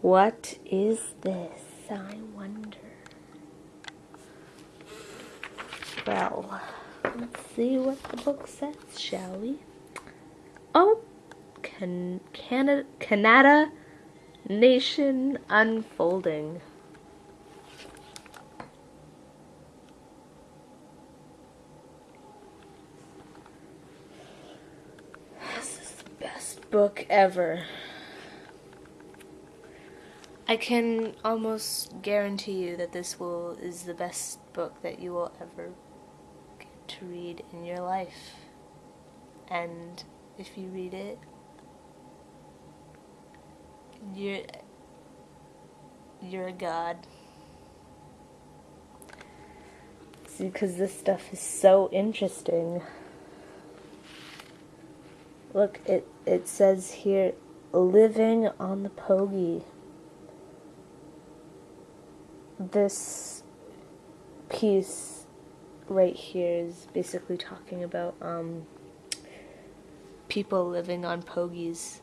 What is this, I wonder? Well, let's see what the book says, shall we? Oh, Canada Nation Unfolding. This is the best book ever. I can almost guarantee you that this is the best book that you will ever get to read in your life. And if you read it, you're a god. See, because this stuff is so interesting. Look, it says here, living on the Pogie. This piece right here is basically talking about people living on pogies.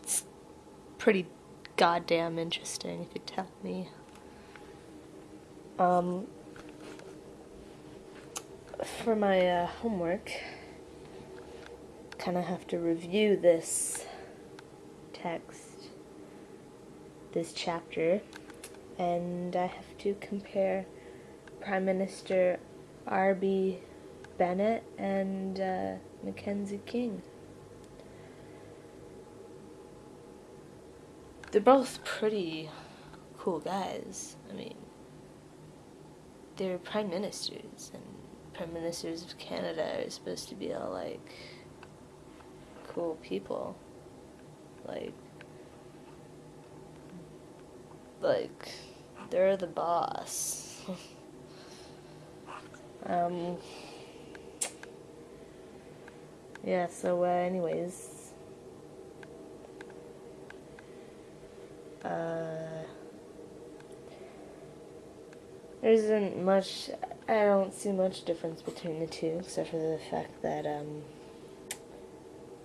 It's pretty goddamn interesting, if you tell me. For my homework, kind of have to review this text, this chapter, and I have to compare Prime Minister R.B. Bennett and Mackenzie King. They're both pretty cool guys. I mean, they're prime ministers, and prime ministers of Canada are supposed to be all like cool people. Like they're the boss. Yeah, so anyways, there isn't much, I don't see much difference between the two, except for the fact that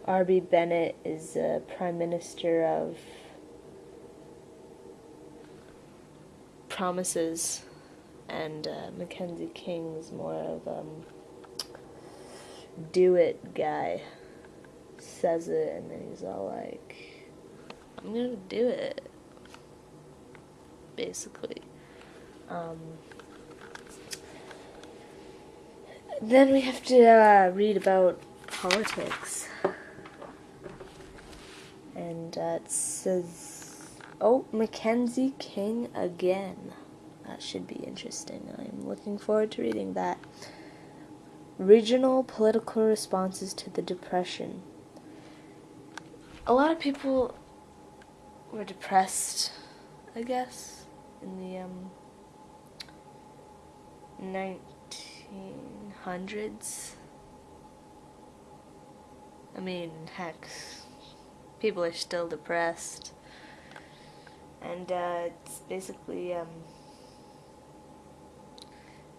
R.B. Bennett is Prime Minister of Promises, and Mackenzie King is more of do it guy. Says it and then he's all like, I'm gonna do it, basically. Then we have to read about politics, and it says, oh, Mackenzie King again. That should be interesting. I'm looking forward to reading that. Regional political responses to the Depression. A lot of people were depressed, I guess, in the 1900s. I mean, heck, people are still depressed. And it's basically,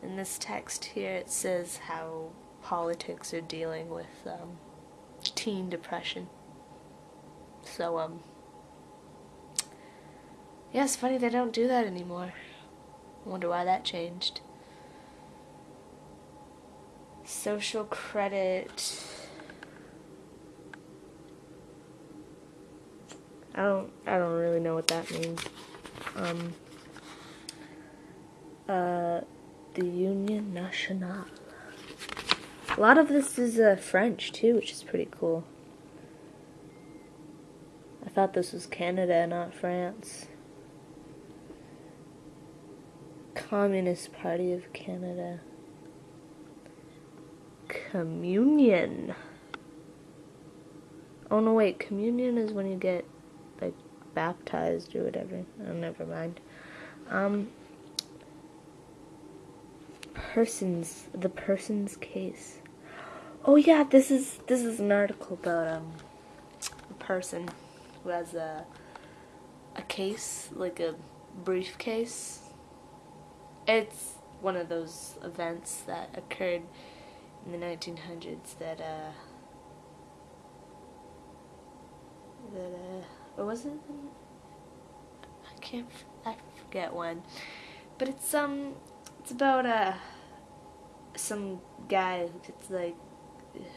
in this text here, it says how politics are dealing with teen depression. So, yeah, it's funny they don't do that anymore. I wonder why that changed. Social credit. I don't really know what that means. The Union Nationale. A lot of this is French too, which is pretty cool. I thought this was Canada, not France. Communist Party of Canada. Communion. Oh no, wait, communion is when you get like baptized or whatever. Oh, never mind. The person's case. Oh yeah, this is an article about a person who has a case, like a briefcase. It's one of those events that occurred in the 1900s that that, or was it? I forget when. But it's about some guy who gets like,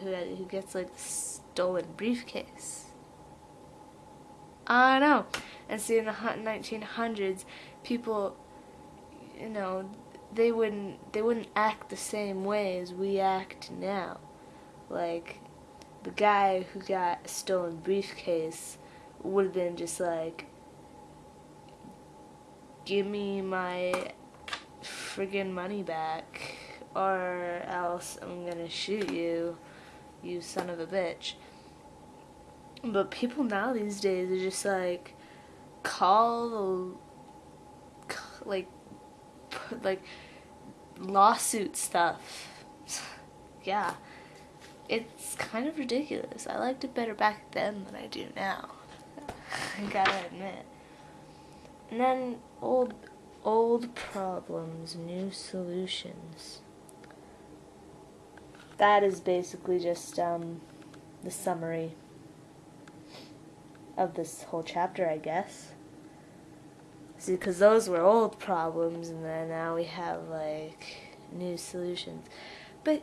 who gets like a stolen briefcase. I know. And see, in the 1900s, people, you know, they wouldn't act the same way as we act now. Like, the guy who got a stolen briefcase would have been just like, give me my friggin' money back, or else I'm gonna shoot you, you son of a bitch. But people now these days are just like, call the, like lawsuit stuff. Yeah, it's kind of ridiculous. I liked it better back then than I do now. I gotta admit. And then old problems, new solutions. That is basically just the summary of this whole chapter, I guess. See, because those were old problems, and then now we have like new solutions. But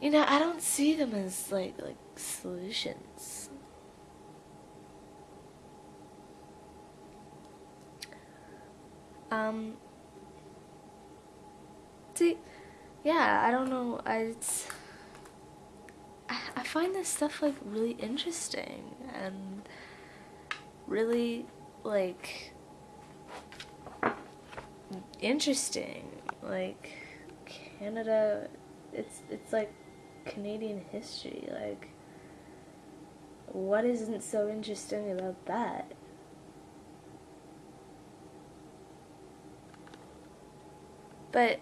you know, I don't see them as like solutions. See, yeah, I don't know. I find this stuff like really interesting and really like interesting. Like Canada, it's like Canadian history. Like, what isn't so interesting about that? But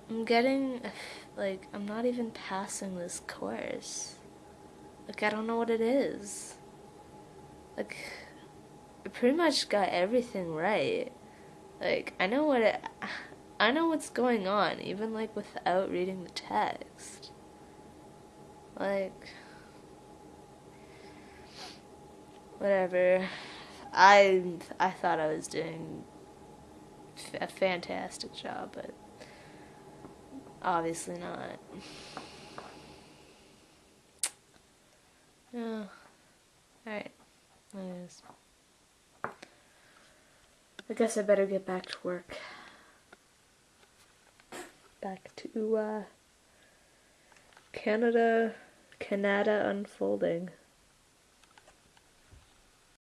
I'm getting, like, I'm not even passing this course. Like, I don't know what it is. Like, I pretty much got everything right. Like, I know what's going on, even, like, without reading the text. Like, whatever. I thought I was doing a fantastic job, but obviously not. Yeah. Alright. Anyways. I guess I better get back to work. Back to Canada unfolding.